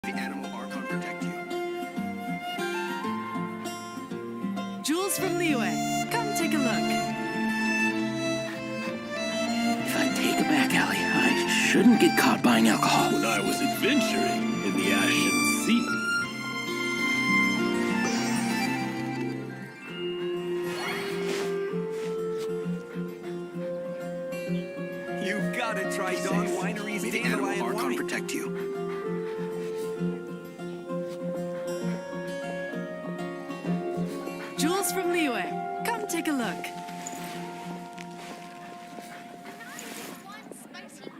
The animal archon protect you. Jules from Liyue, come take a look. If I take a back alley, I shouldn't get caught buying alcohol. When I was adventuring in the Ashen Sea. You've got to try Dawn Winery's Dandelion Wine. Protect you. Jules from Liyue, come take a look.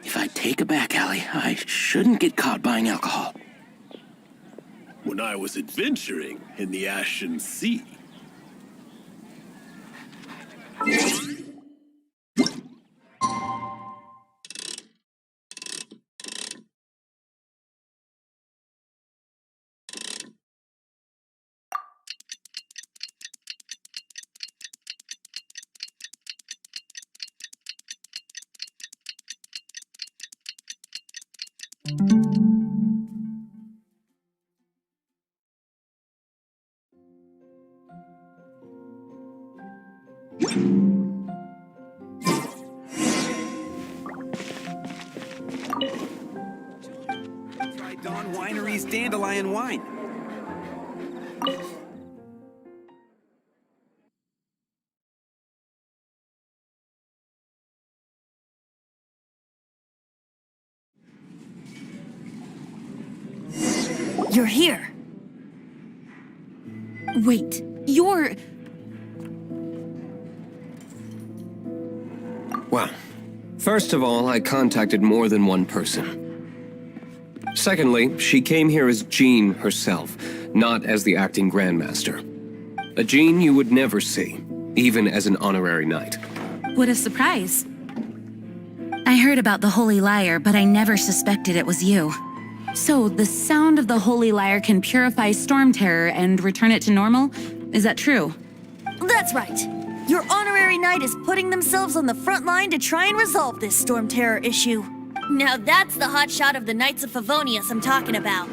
If I take a back alley, I shouldn't get caught buying alcohol. When I was adventuring in the Ashen Sea. Try Dawn Winery's Dandelion Wine. You're here. Wait, you're... Well, first of all, I contacted more than one person. Secondly, she came here as Jean herself, not as the acting Grandmaster. A Jean you would never see, even as an honorary knight. What a surprise. I heard about the Holy Lyre, but I never suspected it was you. So, the sound of the Holy Lyre can purify Storm Terror and return it to normal? Is that true? That's right. Your honorary knight is putting themselves on the front line to try and resolve this Storm Terror issue. Now that's the hotshot of the Knights of Favonius I'm talking about.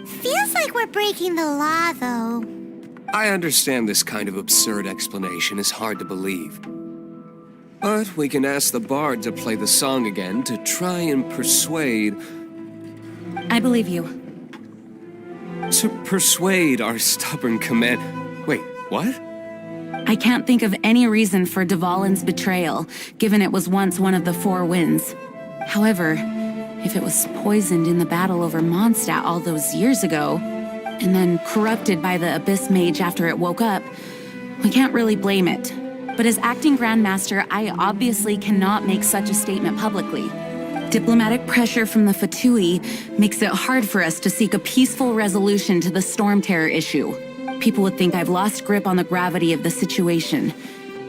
Feels like we're breaking the law, though. I understand this kind of absurd explanation is hard to believe. But we can ask the bard to play the song again to try and persuade... I believe you. To persuade our stubborn command... Wait, what? I can't think of any reason for Dvalin's betrayal, given it was once one of the Four Winds. However, if it was poisoned in the battle over Mondstadt all those years ago, and then corrupted by the Abyss Mage after it woke up, we can't really blame it. But as acting Grandmaster, I obviously cannot make such a statement publicly. Diplomatic pressure from the Fatui makes it hard for us to seek a peaceful resolution to the Storm Terror issue. People would think I've lost grip on the gravity of the situation.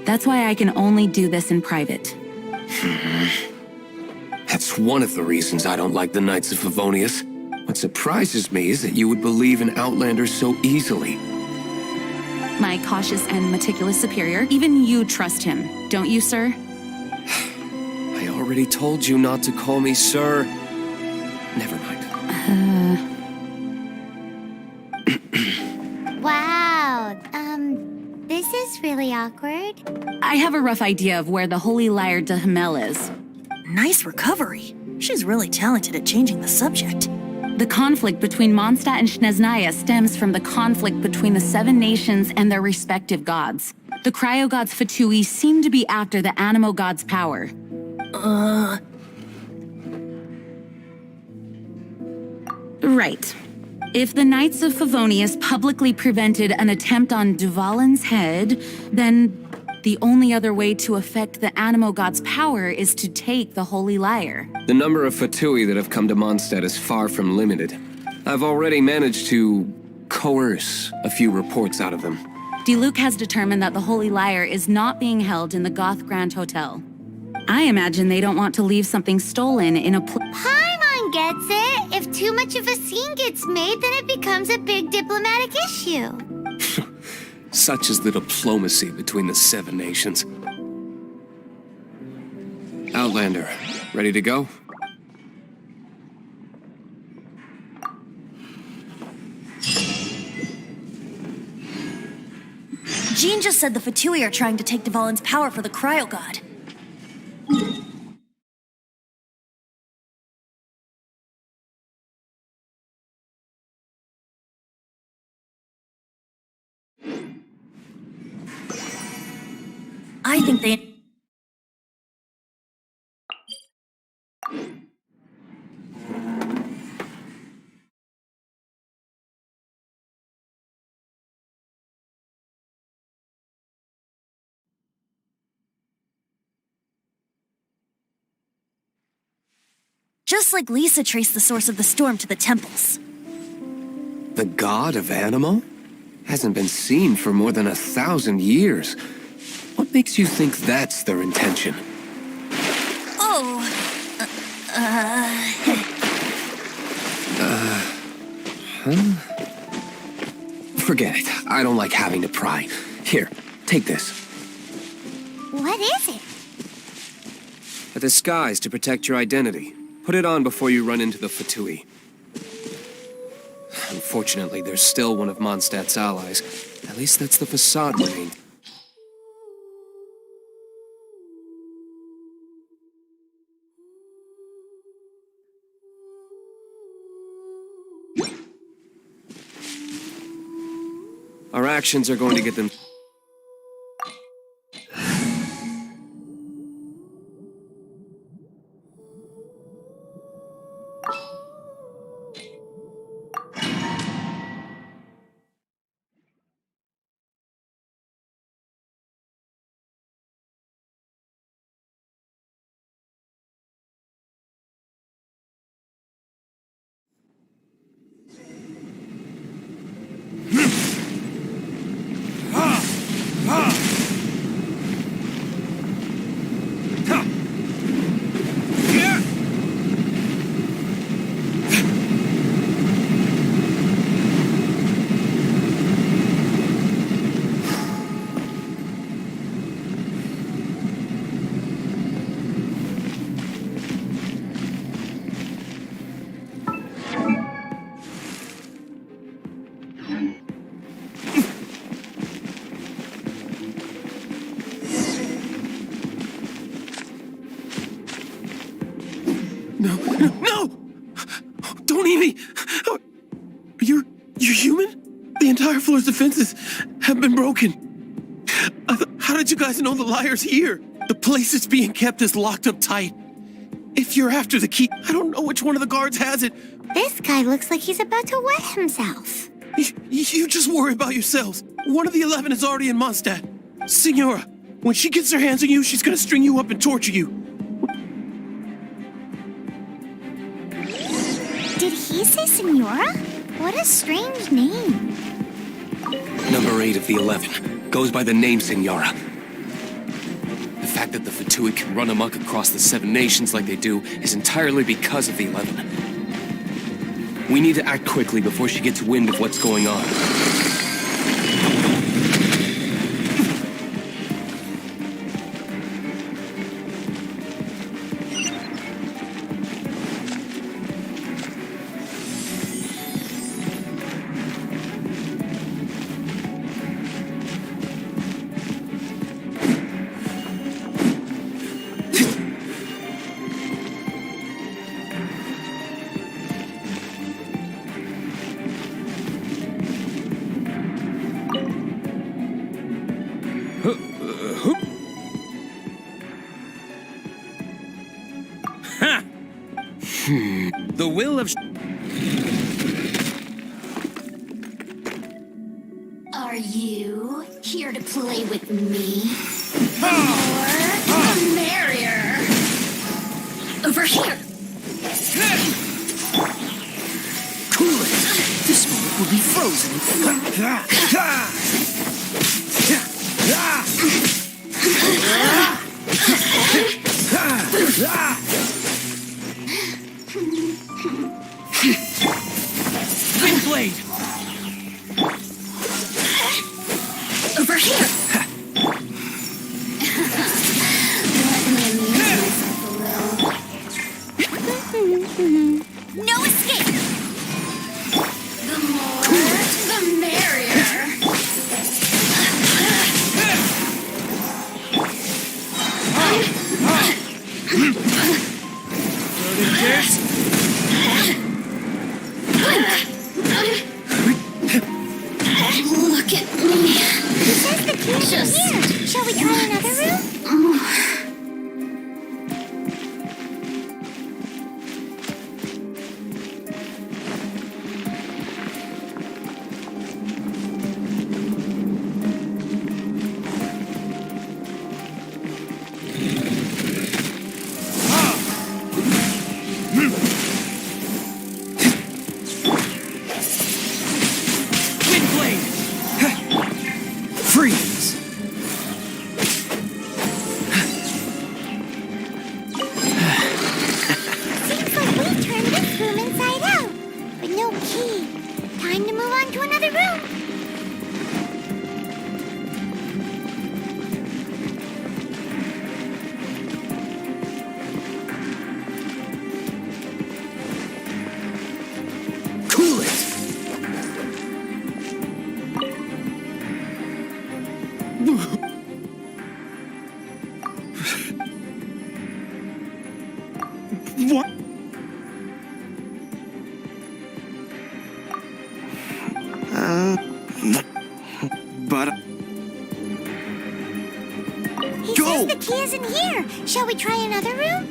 That's why I can only do this in private. That's one of the reasons I don't like the Knights of Favonius. What surprises me is that you would believe in Outlanders so easily. My cautious and meticulous superior, even you trust him, don't you, sir? I already told you not to call me sir. Never mind. Wow, this is really awkward. I have a rough idea of where the Holy Lyre de Himmel is. Nice recovery. She's really talented at changing the subject. The conflict between Mondstadt and Snezhnaya stems from the conflict between the Seven Nations and their respective gods. The cryo-gods Fatui seem to be after the Animo god's power. Right. If the Knights of Favonius publicly prevented an attempt on Dvalin's head, then the only other way to affect the Animo god's power is to take the Holy Lyre. The number of Fatui that have come to Mondstadt is far from limited. I've already managed to coerce a few reports out of them. Diluc has determined that the Holy Lyre is not being held in the Goth Grand Hotel. I imagine they don't want to leave something stolen in a Paimon gets it. If too much of a scene gets made, then it becomes a big diplomatic issue. Such is the diplomacy between the Seven Nations. Outlander, ready to go? Jean just said the Fatui are trying to take Dvalin's power for the Cryo God. I think they... Just like Lisa traced the source of the storm to the temples. The god of Animo? Hasn't been seen for more than 1,000 years. What makes you think that's their intention? Oh... Forget it. I don't like having to pry. Here, take this. What is it? A disguise to protect your identity. Put it on before you run into the Fatui. Unfortunately, there's still one of Mondstadt's allies. At least that's the facade we're in. Our actions are going to get them... No! Don't eat me! You're human? The entire floor's defenses have been broken. How did you guys know the liar's here? The place it's being kept is locked up tight. If you're after the key, I don't know which one of the guards has it. This guy looks like he's about to wet himself. You just worry about yourselves. One of the 11 is already in Mondstadt. Signora, when she gets her hands on you, she's gonna string you up and torture you. Did he say Senora? What a strange name. Number 8 of the 11 goes by the name Signora. The fact that the Fatui can run amok across the 7 nations like they do is entirely because of the 11. We need to act quickly before she gets wind of what's going on. The will of... Are you here to play with me? Or the merrier? Over here! Cool it! This moment will be frozen. Wind blade! Over here! No escape! The more, the merrier! key. Time to move on to another room. Cool it! What? But... He Go! says the key isn't here. Shall we try another room?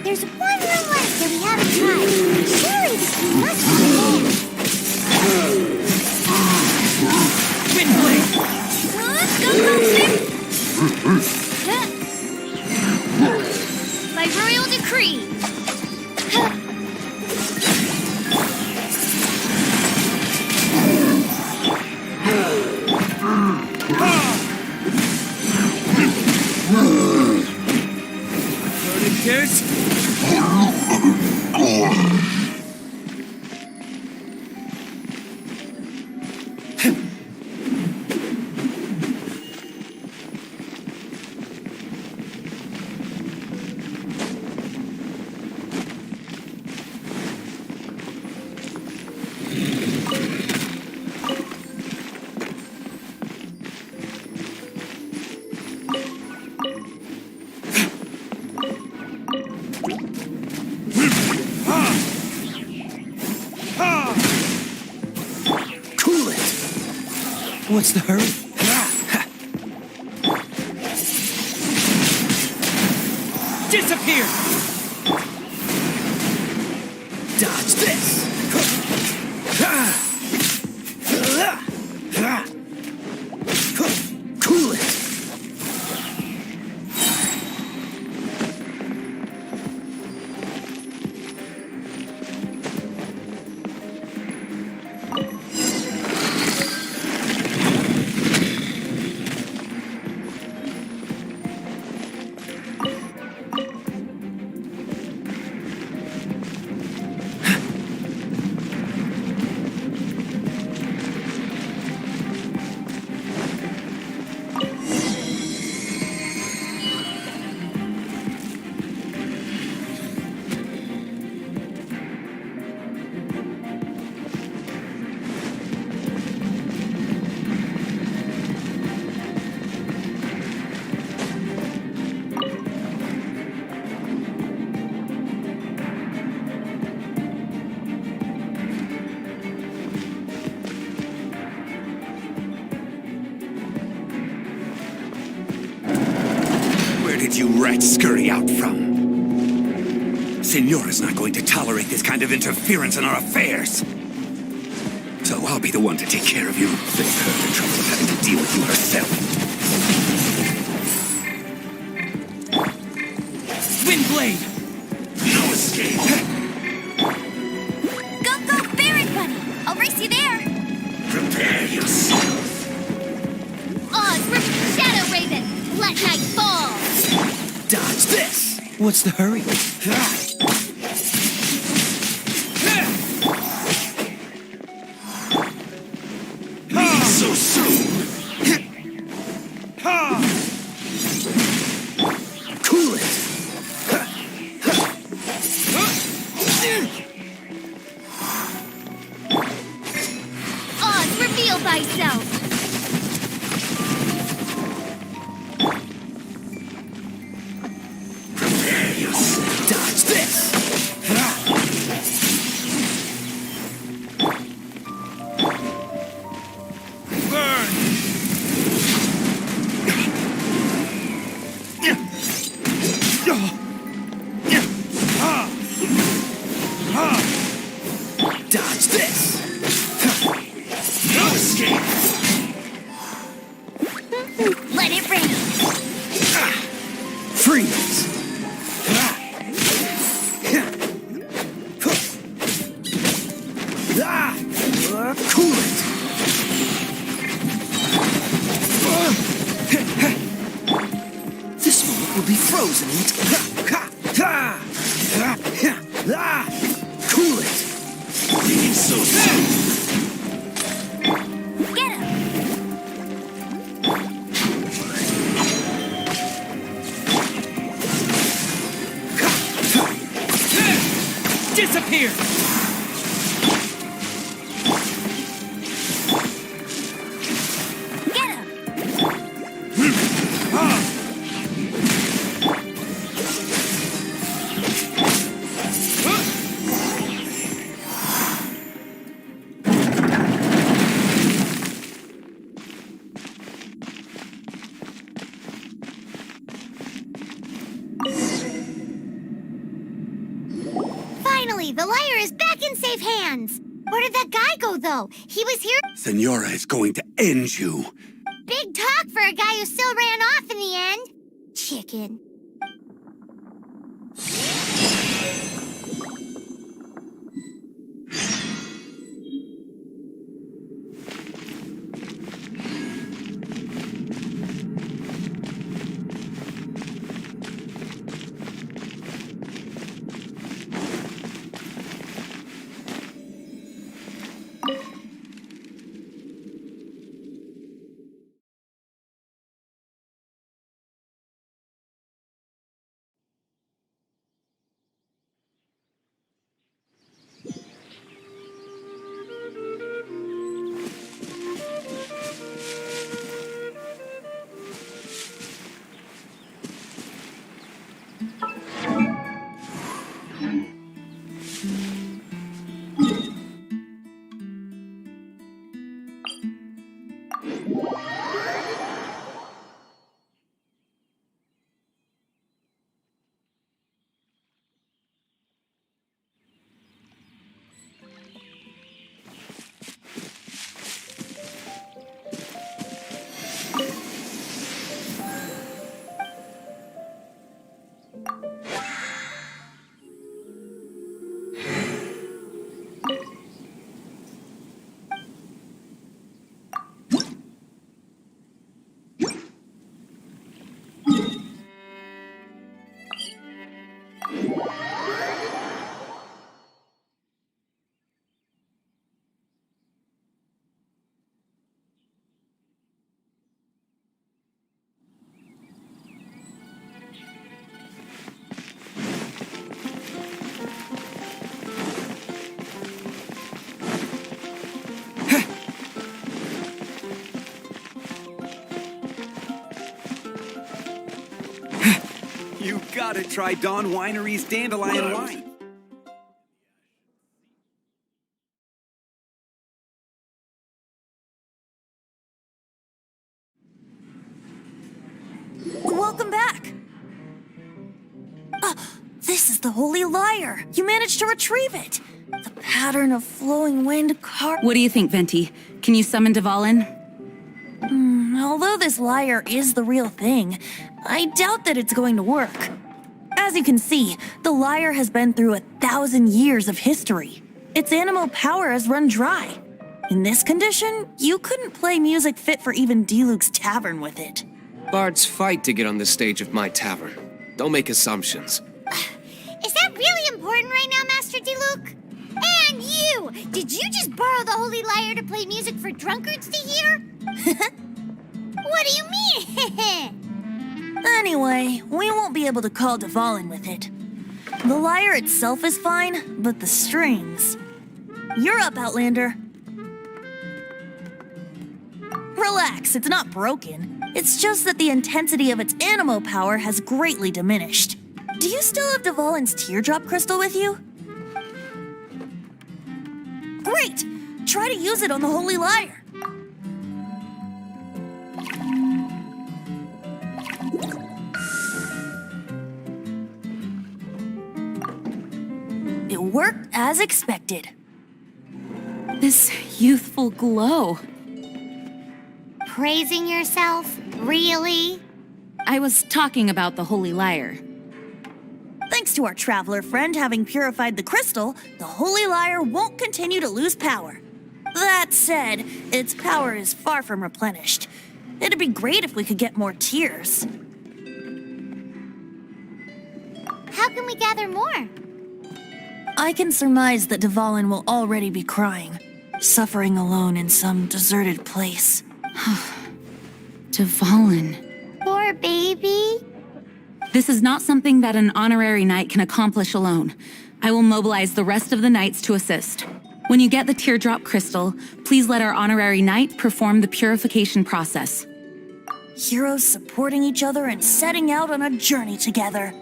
There's one room left that we haven't tried. Surely the key must be there. Windblade! Let's go, by royal decree. Burning cares? Cool it! What's the hurry? Disappear! Dodge this! Cool it! Where did you rats scurry out from? Senora's not going to tolerate this kind of interference in our affairs. So I'll be the one to take care of you. Save her the trouble of having to deal with you herself. Windblade! No escape. Go, Barret Bunny! I'll race you there! Prepare yourself. Oz, Shadow Raven, let night fall. Dodge this! What's the hurry? Not so soon. Cool it! Oz, reveal thyself. Prepare yourself. Dodge this! Dodge this! No escape. Let it rain! Freeze! Cool it! This moment will be frozen in its... Cool it! Ain't so soon. Get him! Disappear! Get him! Finally, the liar is back in safe hands. Where did that guy go, though? He was here. Senora is going to end you. Big talk for a guy who still ran off in the end. Chicken. You gotta try Dawn Winery's Dandelion Wine. Welcome back. This is the Holy Lyre. You managed to retrieve it. The pattern of flowing wind What do you think, Venti? Can you summon Dvalin? Although this lyre is the real thing, I doubt that it's going to work. As you can see, the lyre has been through 1,000 years of history. Its animal power has run dry. In this condition, you couldn't play music fit for even D-Luke's tavern with it. Bards fight to get on the stage of my tavern. Don't make assumptions. Is that really important right now, Master D-Luke? And you! Did you just borrow the Holy Lyre to play music for drunkards to hear? What do you mean? Anyway, we won't be able to call Dvalin with it. The lyre itself is fine, but the strings... You're up, Outlander. Relax, it's not broken. It's just that the intensity of its animal power has greatly diminished. Do you still have Dvalin's teardrop crystal with you? Great! Try to use it on the Holy Lyre. It worked as expected. This youthful glow. Praising yourself? Really? I was talking about the Holy Lyre. Thanks to our traveler friend having purified the crystal, the Holy Lyre won't continue to lose power. That said, its power is far from replenished. It'd be great if we could get more tears. How can we gather more? I can surmise that Dvalin will already be crying, suffering alone in some deserted place. Dvalin. Poor baby. This is not something that an honorary knight can accomplish alone. I will mobilize the rest of the knights to assist. When you get the teardrop crystal, please let our honorary knight perform the purification process. Heroes supporting each other and setting out on a journey together.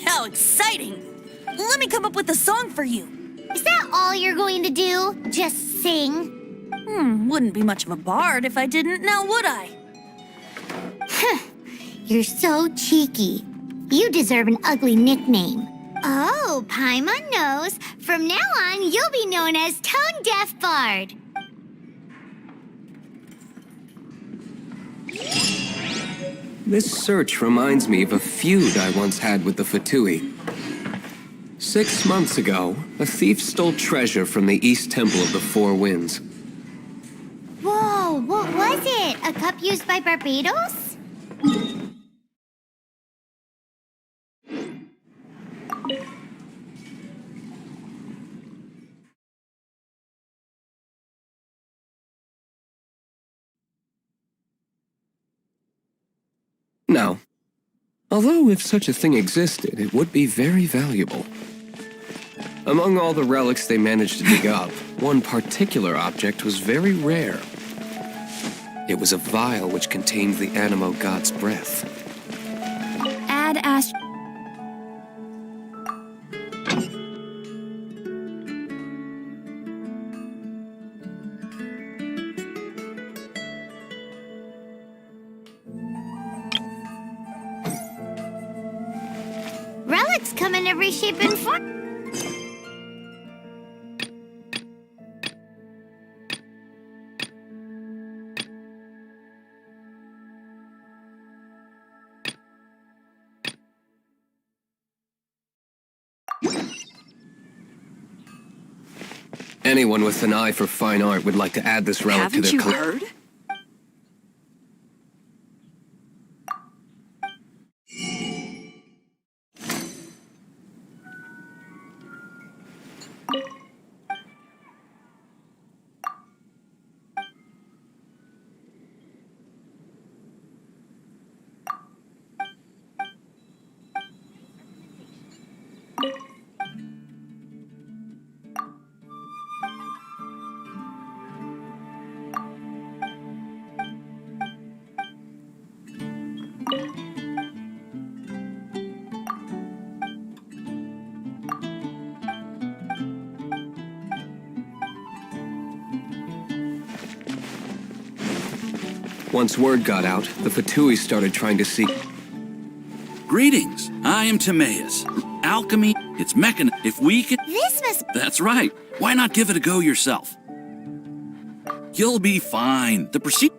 How exciting! Let me come up with a song for you. Is that all you're going to do? Just sing? Wouldn't be much of a bard if I didn't, now would I? You're so cheeky. You deserve an ugly nickname. Oh, Paimon knows. From now on, you'll be known as Tone Deaf Bard. This search reminds me of a feud I once had with the Fatui. 6 months ago, a thief stole treasure from the East Temple of the Four Winds. Whoa, what was it? A cup used by Barbados? Now, although if such a thing existed, it would be very valuable. Among all the relics they managed to dig up, one particular object was very rare. It was a vial which contained the Animo god's breath. Add Ash. Relics come in every shape and form. Anyone with an eye for fine art would like to add this relic to Haven't their you collection. heard? Once word got out, the Fatui started trying to seek... Greetings, I am Timaeus. Alchemy, it's mechan... If we can... This must... That's right. Why not give it a go yourself? You'll be fine. The procedure...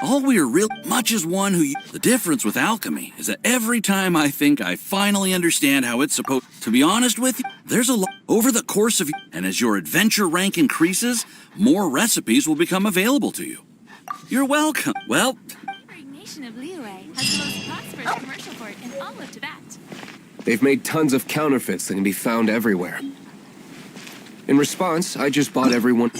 All we are real much as one who. The difference with alchemy is that every time I think I finally understand how it's supposed to be honest with you, there's a lot over the course of. And as your adventure rank increases, more recipes will become available to you. You're welcome. Well, Nation of Liyue has the most prosperous commercial port in all of Tibet. They've made tons of counterfeits that can be found everywhere. In response, I just bought everyone.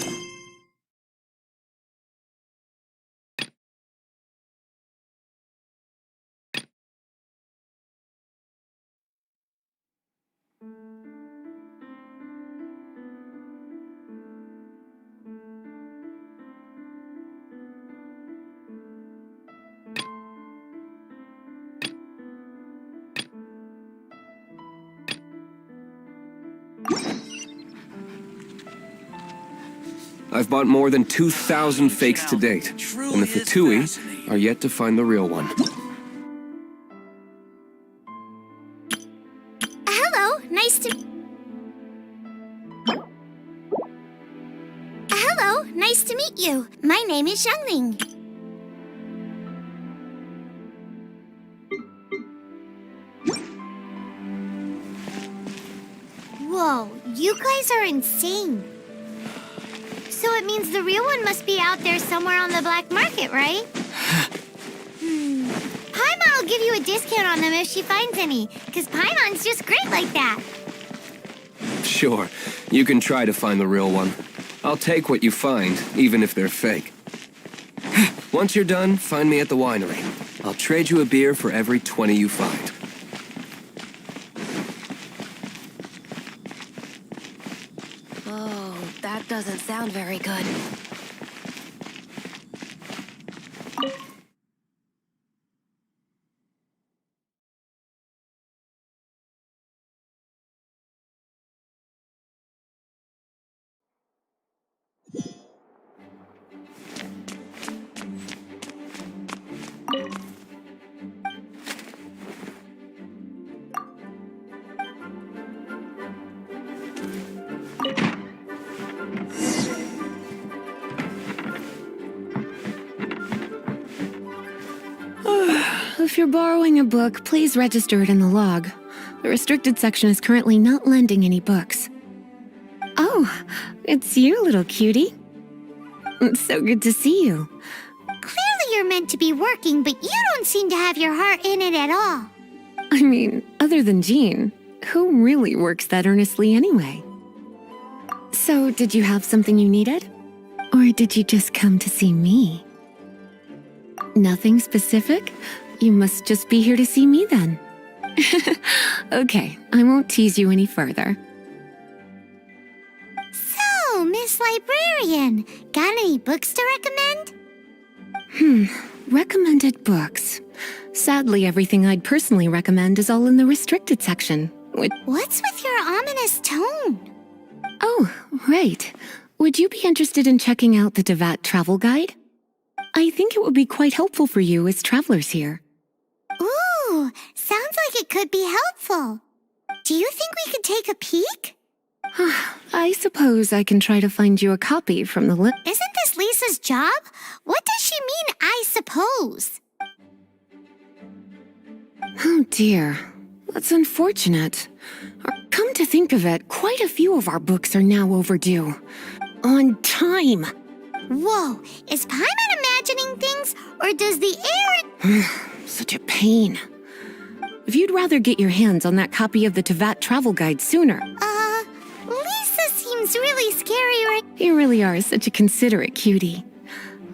I've bought more than 2,000 fakes to date, and the Fatui are yet to find the real one. Hello, nice to... Hello, nice to meet you. My name is Xiangling. Whoa, you guys are insane. So it means the real one must be out there somewhere on the black market, right? Paimon will give you a discount on them if she finds any, because Paimon's just great like that. Sure, you can try to find the real one. I'll take what you find, even if they're fake. Once you're done, find me at the winery. I'll trade you a beer for every 20 you find. Oh, that doesn't sound very good. If you're borrowing a book, please register it in the log. The restricted section is currently not lending any books. Oh, it's you, little cutie. It's so good to see you. Clearly you're meant to be working, but you don't seem to have your heart in it at all. I mean, other than Jean, who really works that earnestly anyway? So, did you have something you needed? Or did you just come to see me? Nothing specific? You must just be here to see me then. Okay, I won't tease you any further. So, Miss Librarian, got any books to recommend? Recommended books. Sadly, everything I'd personally recommend is all in the restricted section. What's with your ominous tone? Oh, right. Would you be interested in checking out the Tibet travel guide? I think it would be quite helpful for you as travelers here. Ooh, sounds like it could be helpful. Do you think we could take a peek? I suppose I can try to find you a copy from the Isn't this Lisa's job? What does she mean, I suppose? Oh dear, that's unfortunate. Come to think of it, quite a few of our books are now overdue. On time. Whoa, is Paimon imagining things, or does the air... Such a pain. If you'd rather get your hands on that copy of the Tibet travel guide sooner. Lisa seems really scary right... You really are such a considerate cutie.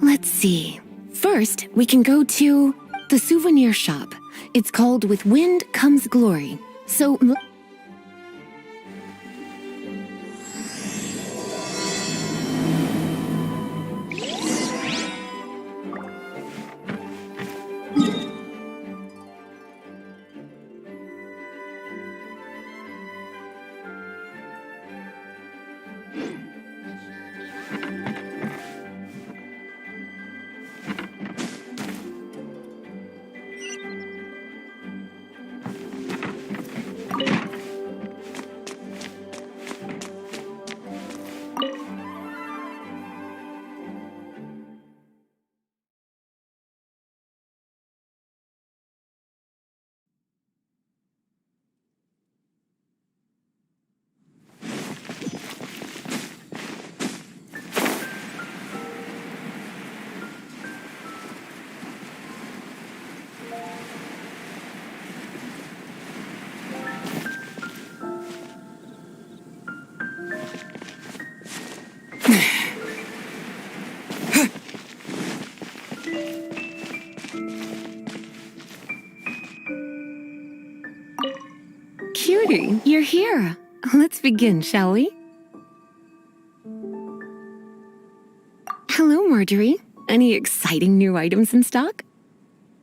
Let's see. First, we can go to the souvenir shop. It's called With Wind Comes Glory. So... Cutie, you're here. Let's begin, shall we? Hello, Marjorie. Any exciting new items in stock?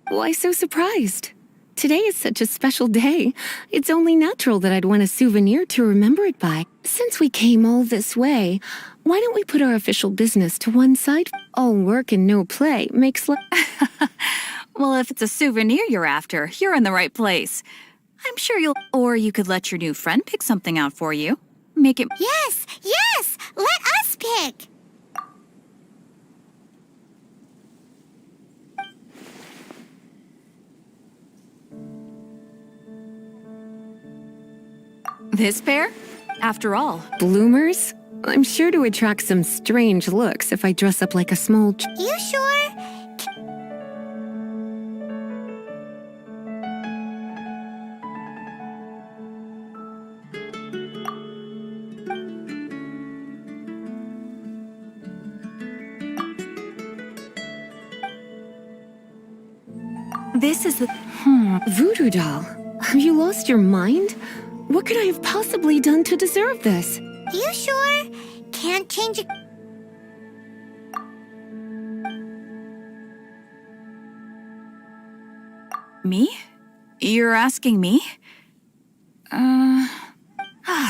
Why so surprised? Today is such a special day. It's only natural that I'd want a souvenir to remember it by. Since we came all this way, why don't we put our official business to one side? All work and no play makes Well, if it's a souvenir you're after, you're in the right place. I'm sure you'll... Or you could let your new friend pick something out for you. Make it... Yes, yes! Let us pick! This pair? After all, bloomers? I'm sure to attract some strange looks if I dress up like a small... You sure? this is the... Voodoo doll, have you lost your mind? What could I have possibly done to deserve this? You sure? Can't change it. Me? You're asking me?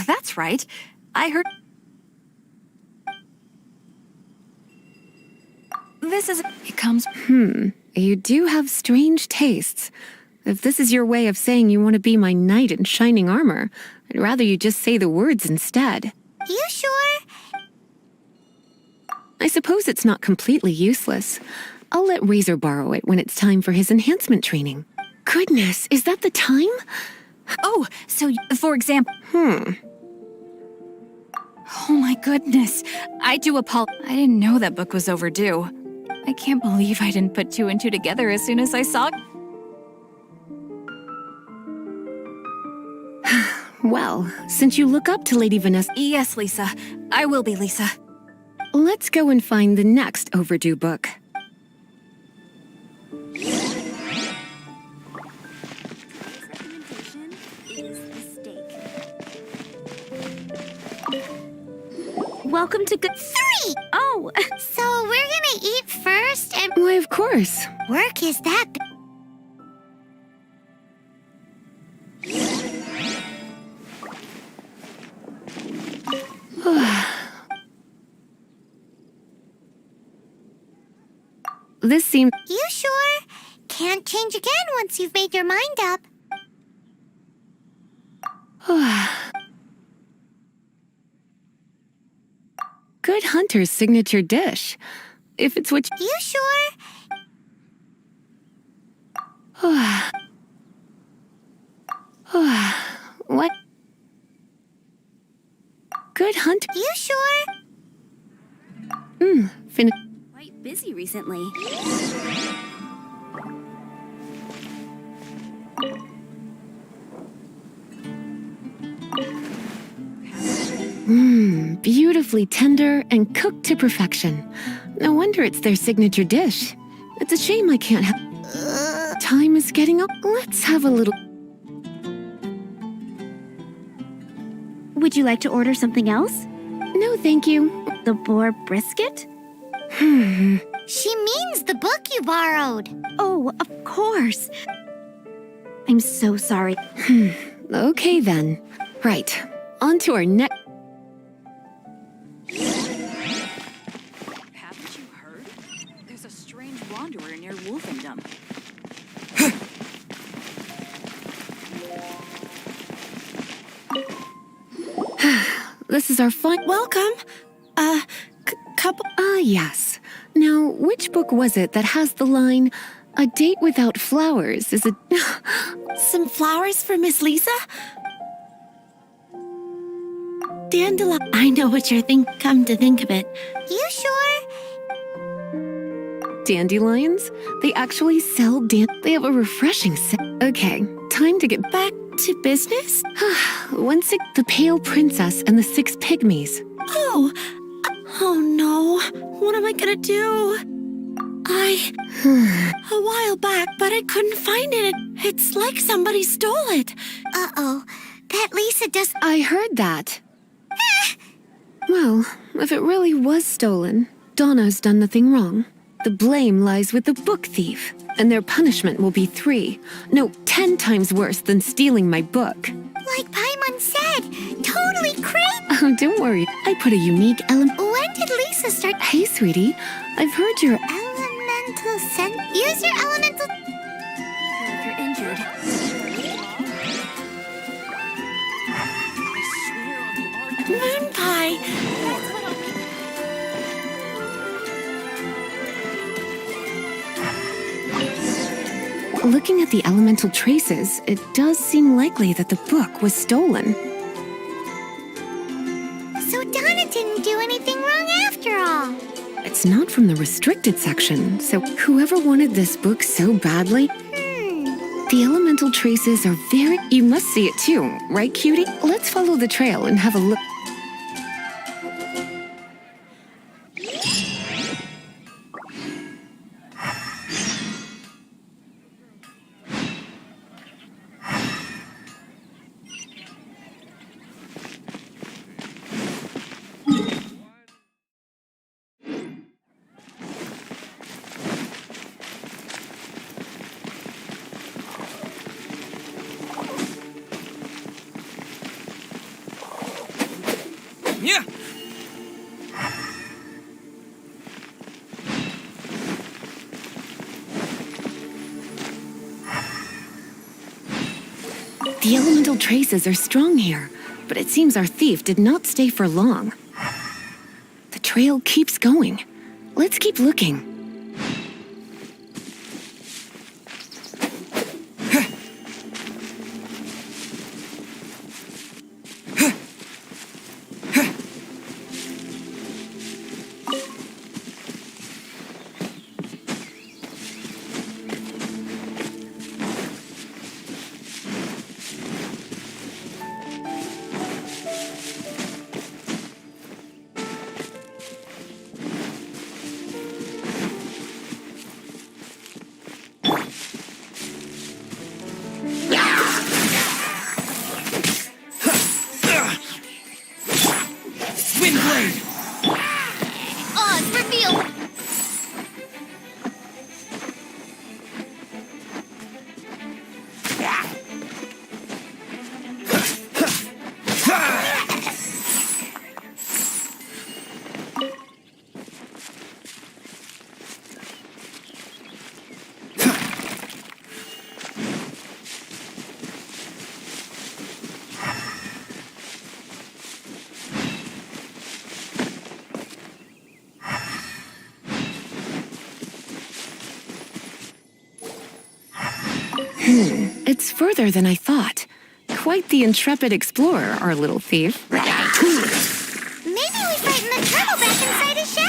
That's right. I heard... This is... It comes... You do have strange tastes. If this is your way of saying you want to be my knight in shining armor, I'd rather you just say the words instead. You sure? I suppose it's not completely useless. I'll let Razor borrow it when it's time for his enhancement training. Goodness, is that the time? Oh, so, for example... Oh my goodness. I do apologize. I didn't know that book was overdue. I can't believe I didn't put two and two together as soon as I saw it. Well, since you look up to Lady Vanessa... Yes, Lisa. I will be, Lisa. Let's go and find the next overdue book. Welcome to good 3! Oh, So we're gonna eat first and Why, of course. work is that... This seems... You sure? Can't change again once you've made your mind up. Good hunter's signature dish. If it's what You sure? What? Good hunt... You sure? Fin... quite busy recently. Beautifully tender and cooked to perfection. No wonder it's their signature dish. It's a shame I can't have... Time is getting up. Let's have a little... Would you like to order something else? No, thank you. The boar brisket? She means the book you borrowed. Oh, of course. I'm so sorry. Okay, then. Right. On to our next... Haven't you heard? There's a strange wanderer near Wolfendom. This is our fun... Welcome. Couple. Yes. Now, which book was it that has the line, "A date without flowers is a..." Some flowers for Miss Lisa? Dandelion. I know what you're come to think of it. You sure? Dandelions? They actually sell They have a refreshing scent. Okay, time to get Back to business? the Pale Princess and the Six Pygmies. Oh no. What am I gonna do? A while back, but I couldn't find it. It's like somebody stole it. Uh-oh. That I heard that. Well, if it really was stolen, Donna's done nothing wrong. The blame lies with the book thief, and their punishment will be 10 times worse than stealing my book. Like Paimon said, totally crazy. Oh, don't worry. I put a unique element. When did Lisa start? Hey, sweetie. I've heard your Elemental sense. Use your elemental. If you're injured. Moon pie. Looking at the elemental traces, it does seem likely that the book was stolen. So Donna didn't do anything wrong after all. It's not from the restricted section, so whoever wanted this book so badly... The elemental traces are very... You must see it too, right, cutie? Let's follow the trail and have a look. Yeah. The elemental traces are strong here, but it seems our thief did not stay for long. The trail keeps going. Let's keep looking. Oz, reveal. It's further than I thought. Quite the intrepid explorer, our little thief. Maybe we frightened the turtle back inside his shell.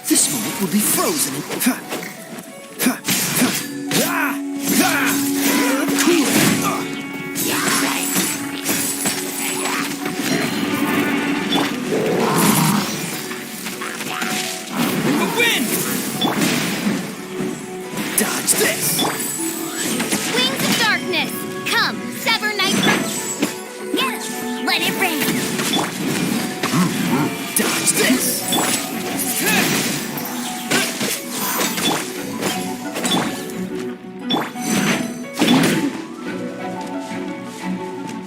This moment will be frozen. Win! Dodge this! Wings of darkness, come! Come, sever knight. Get him. Let it rain. Dodge this!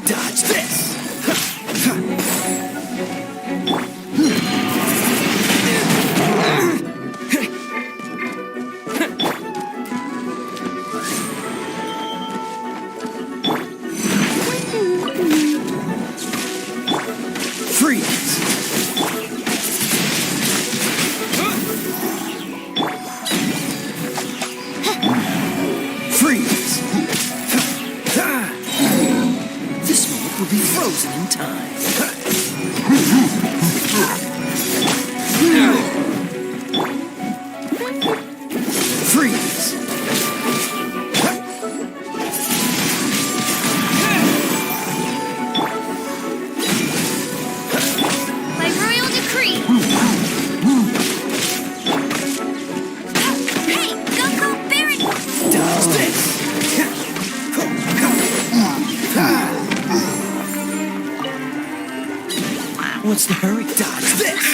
Dodge this! Freeze! Freeze! This moment will be frozen in time. Freeze! By royal decree. Hey, go, Baron. Dodge this! What's the hurry? Dodge this!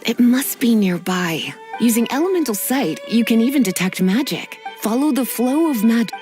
It must be nearby. Using elemental sight, you can even detect magic. Follow the flow of magic.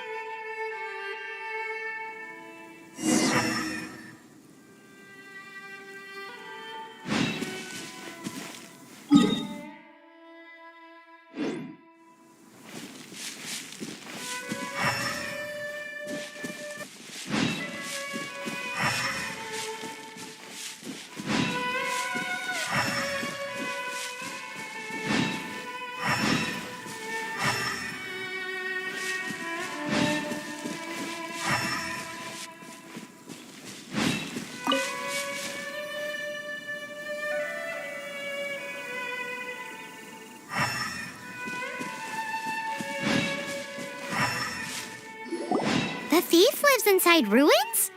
The thief lives inside ruins?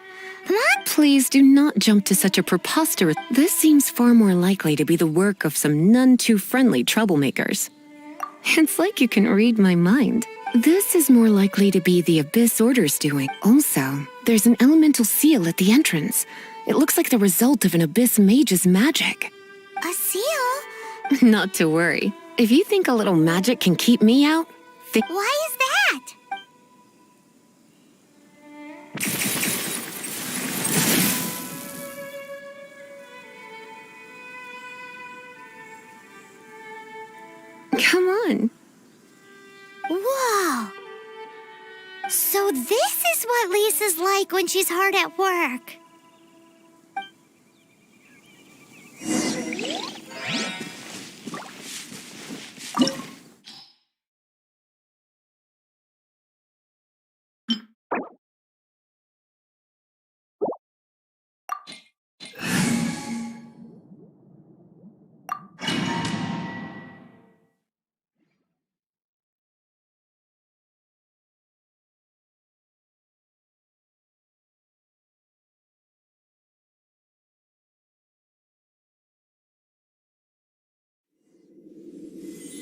Come on. Please do not jump to such a preposterous. This seems far more likely to be the work of some none too friendly troublemakers. It's like you can read my mind. This is more likely to be the Abyss Order's doing. Also, there's an elemental seal at the entrance. It looks like the result of an Abyss mage's magic. A seal? Not to worry. If you think a little magic can keep me out, Why is that? come on. Whoa. So this is what Lisa's like when she's hard at work.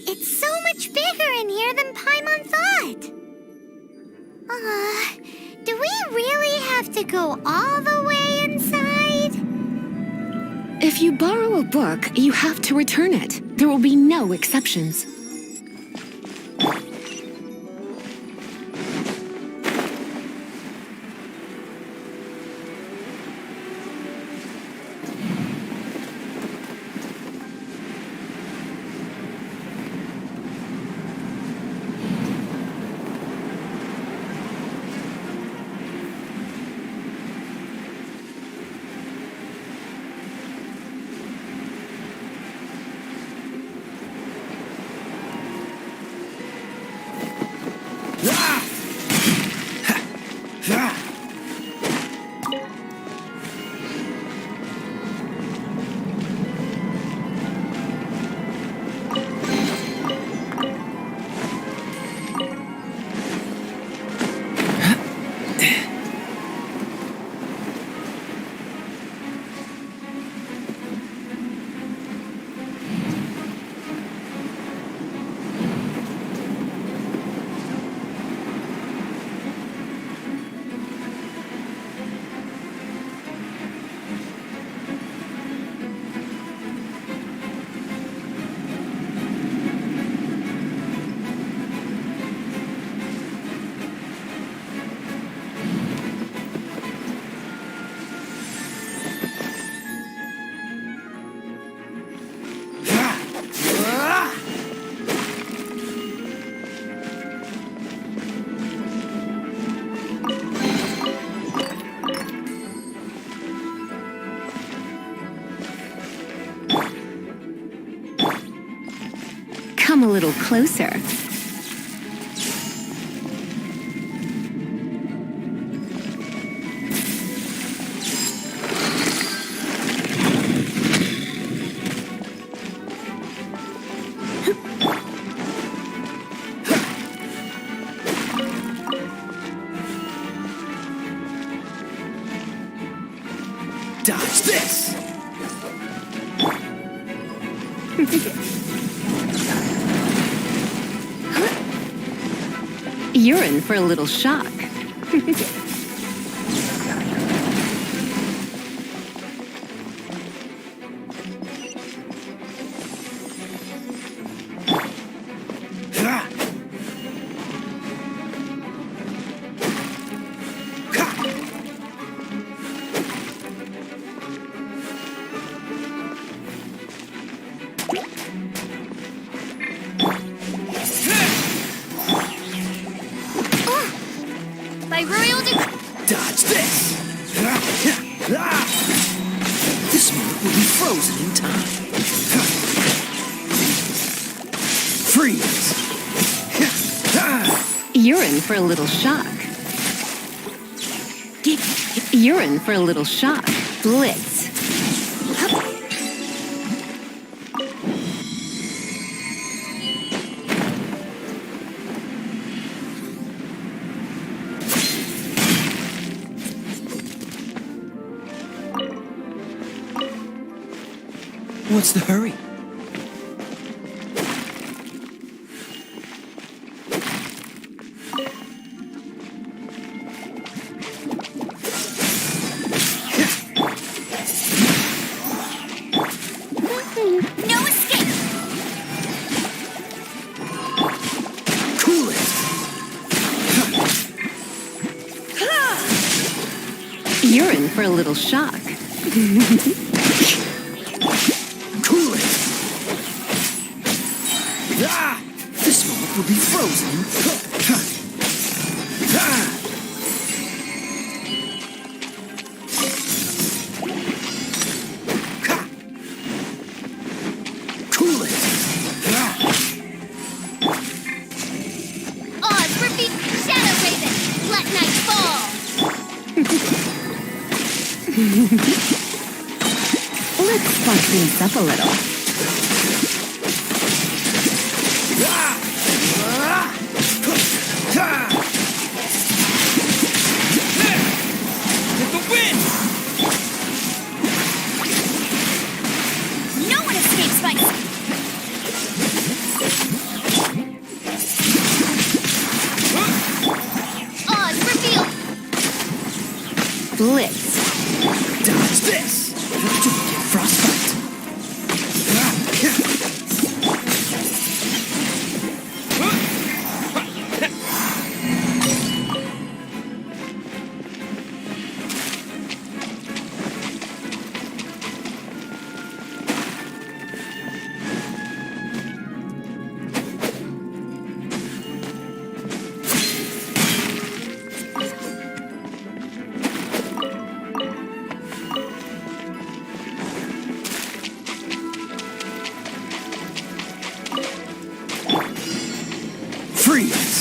It's so much bigger in here than Paimon thought. Do we really have to go all the way inside? If you borrow a book, you have to return it. There will be no exceptions. Come a little closer. Dodge this! You're in for a little shock. By royal Dodge this! This moment will be frozen in time. Freeze! You're in for a little shock. You're in for a little shock. Blitz. What's the hurry? No escape! Cool it! You're in for a little shock. Cool it! This moment will be frozen. Cool it! Oz, repeat Shadow Raven! Let night fall! Let's spice things up a little. Get the wind! No one escapes by... Oz, reveal! Blitz. Dodge this! Don't get frostbite! Freeze!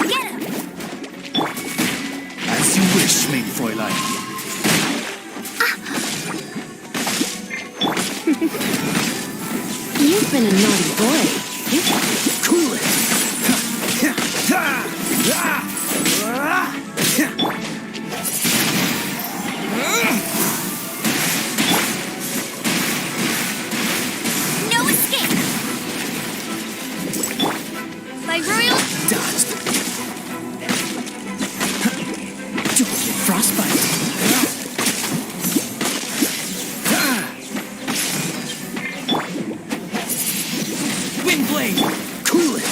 Get him! As you wish, mein Fräulein. You've been a naughty boy. Cool it! No escape! By royal... Dodged. Don't get frostbite. Wind blade! Cool it!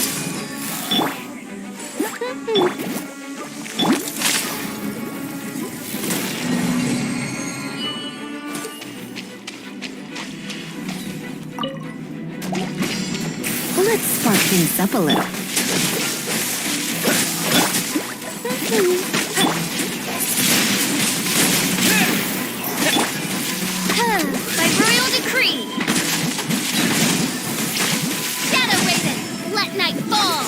Let's spark things up a little. By royal decree! Shadow Raven, let night fall!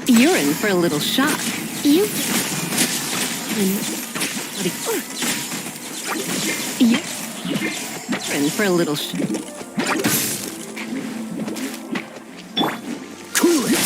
You're in for a little shock. You're in for a little Cool it!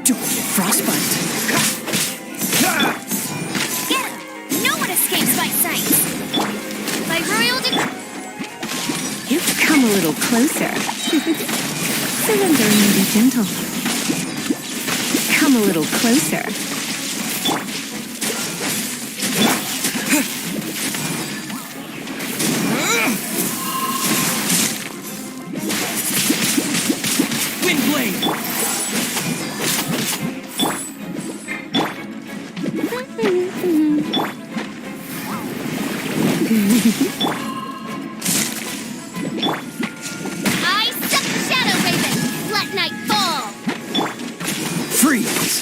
Don't get frostbite. Get him! No one escapes my sight! By royal decree... You've come a little closer. Surrender and be gentle. Come a little closer. Wind blade! I suck Shadow Raven, let night fall! Freeze!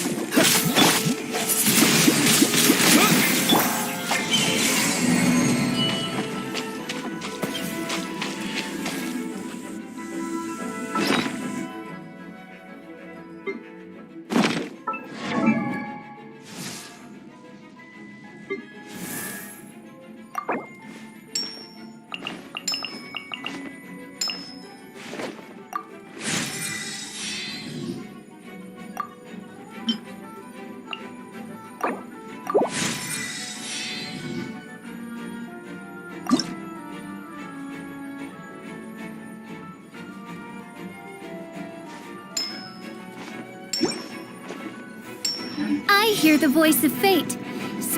I hear the voice of fate.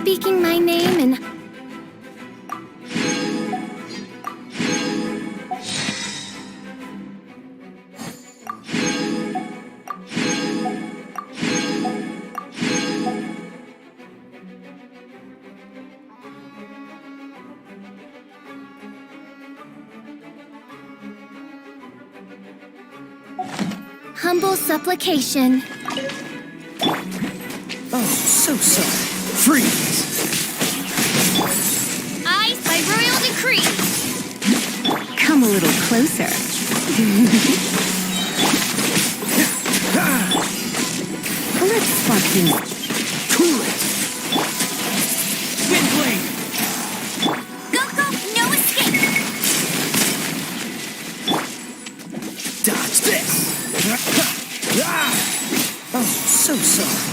speaking my name and... Humble supplication. Oh, so sorry. Freeze! Eyes by royal decree. Come a little closer. Let's spark things. Cool it! Wind blade! Go, go, no escape. Dodge this! Oh, so sorry.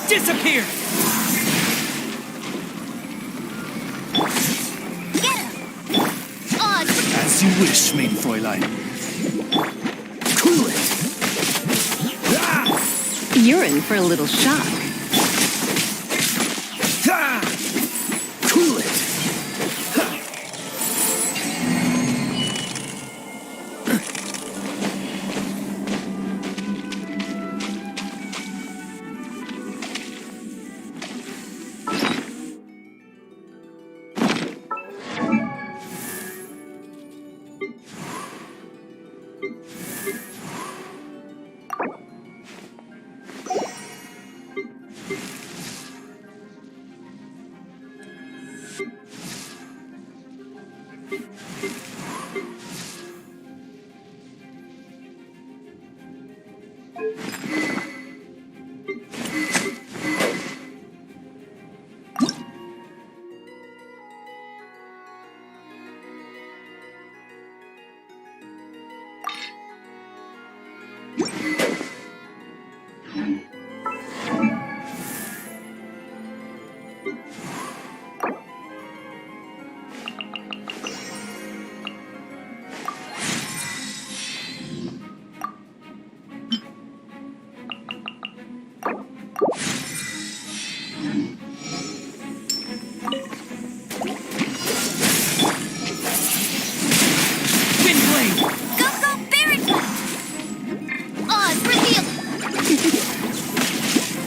Disappear! Get him. On. As you wish, main Fräulein. Cool it! You're in for a little shock. Cool it!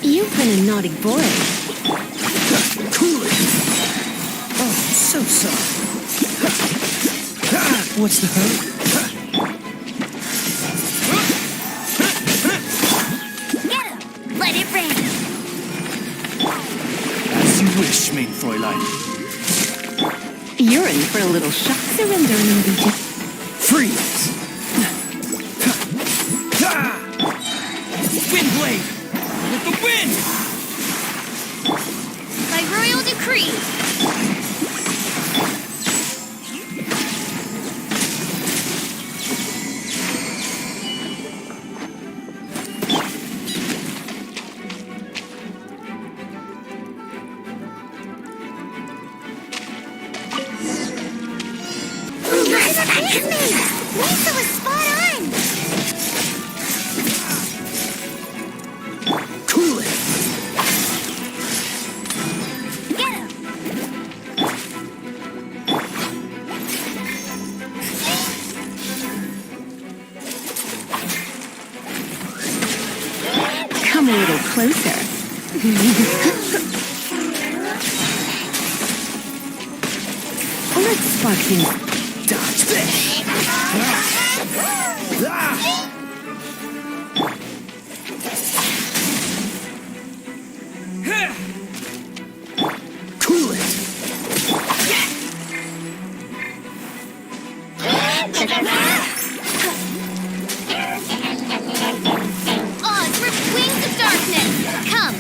You've been a naughty boy. Cool it! Oh, so sorry. What's the hurry? Get him. Let it rain. As you wish, main Fräulein. You're in for a little shock. Surrender and Luigi. Freeze! Wind blade! With the wind! By royal decree. Lisa was spot on! Cool it! Get him. Come a little closer. Let's spark things. Dodge this! Cool it! Oz, rip wings of darkness. Come.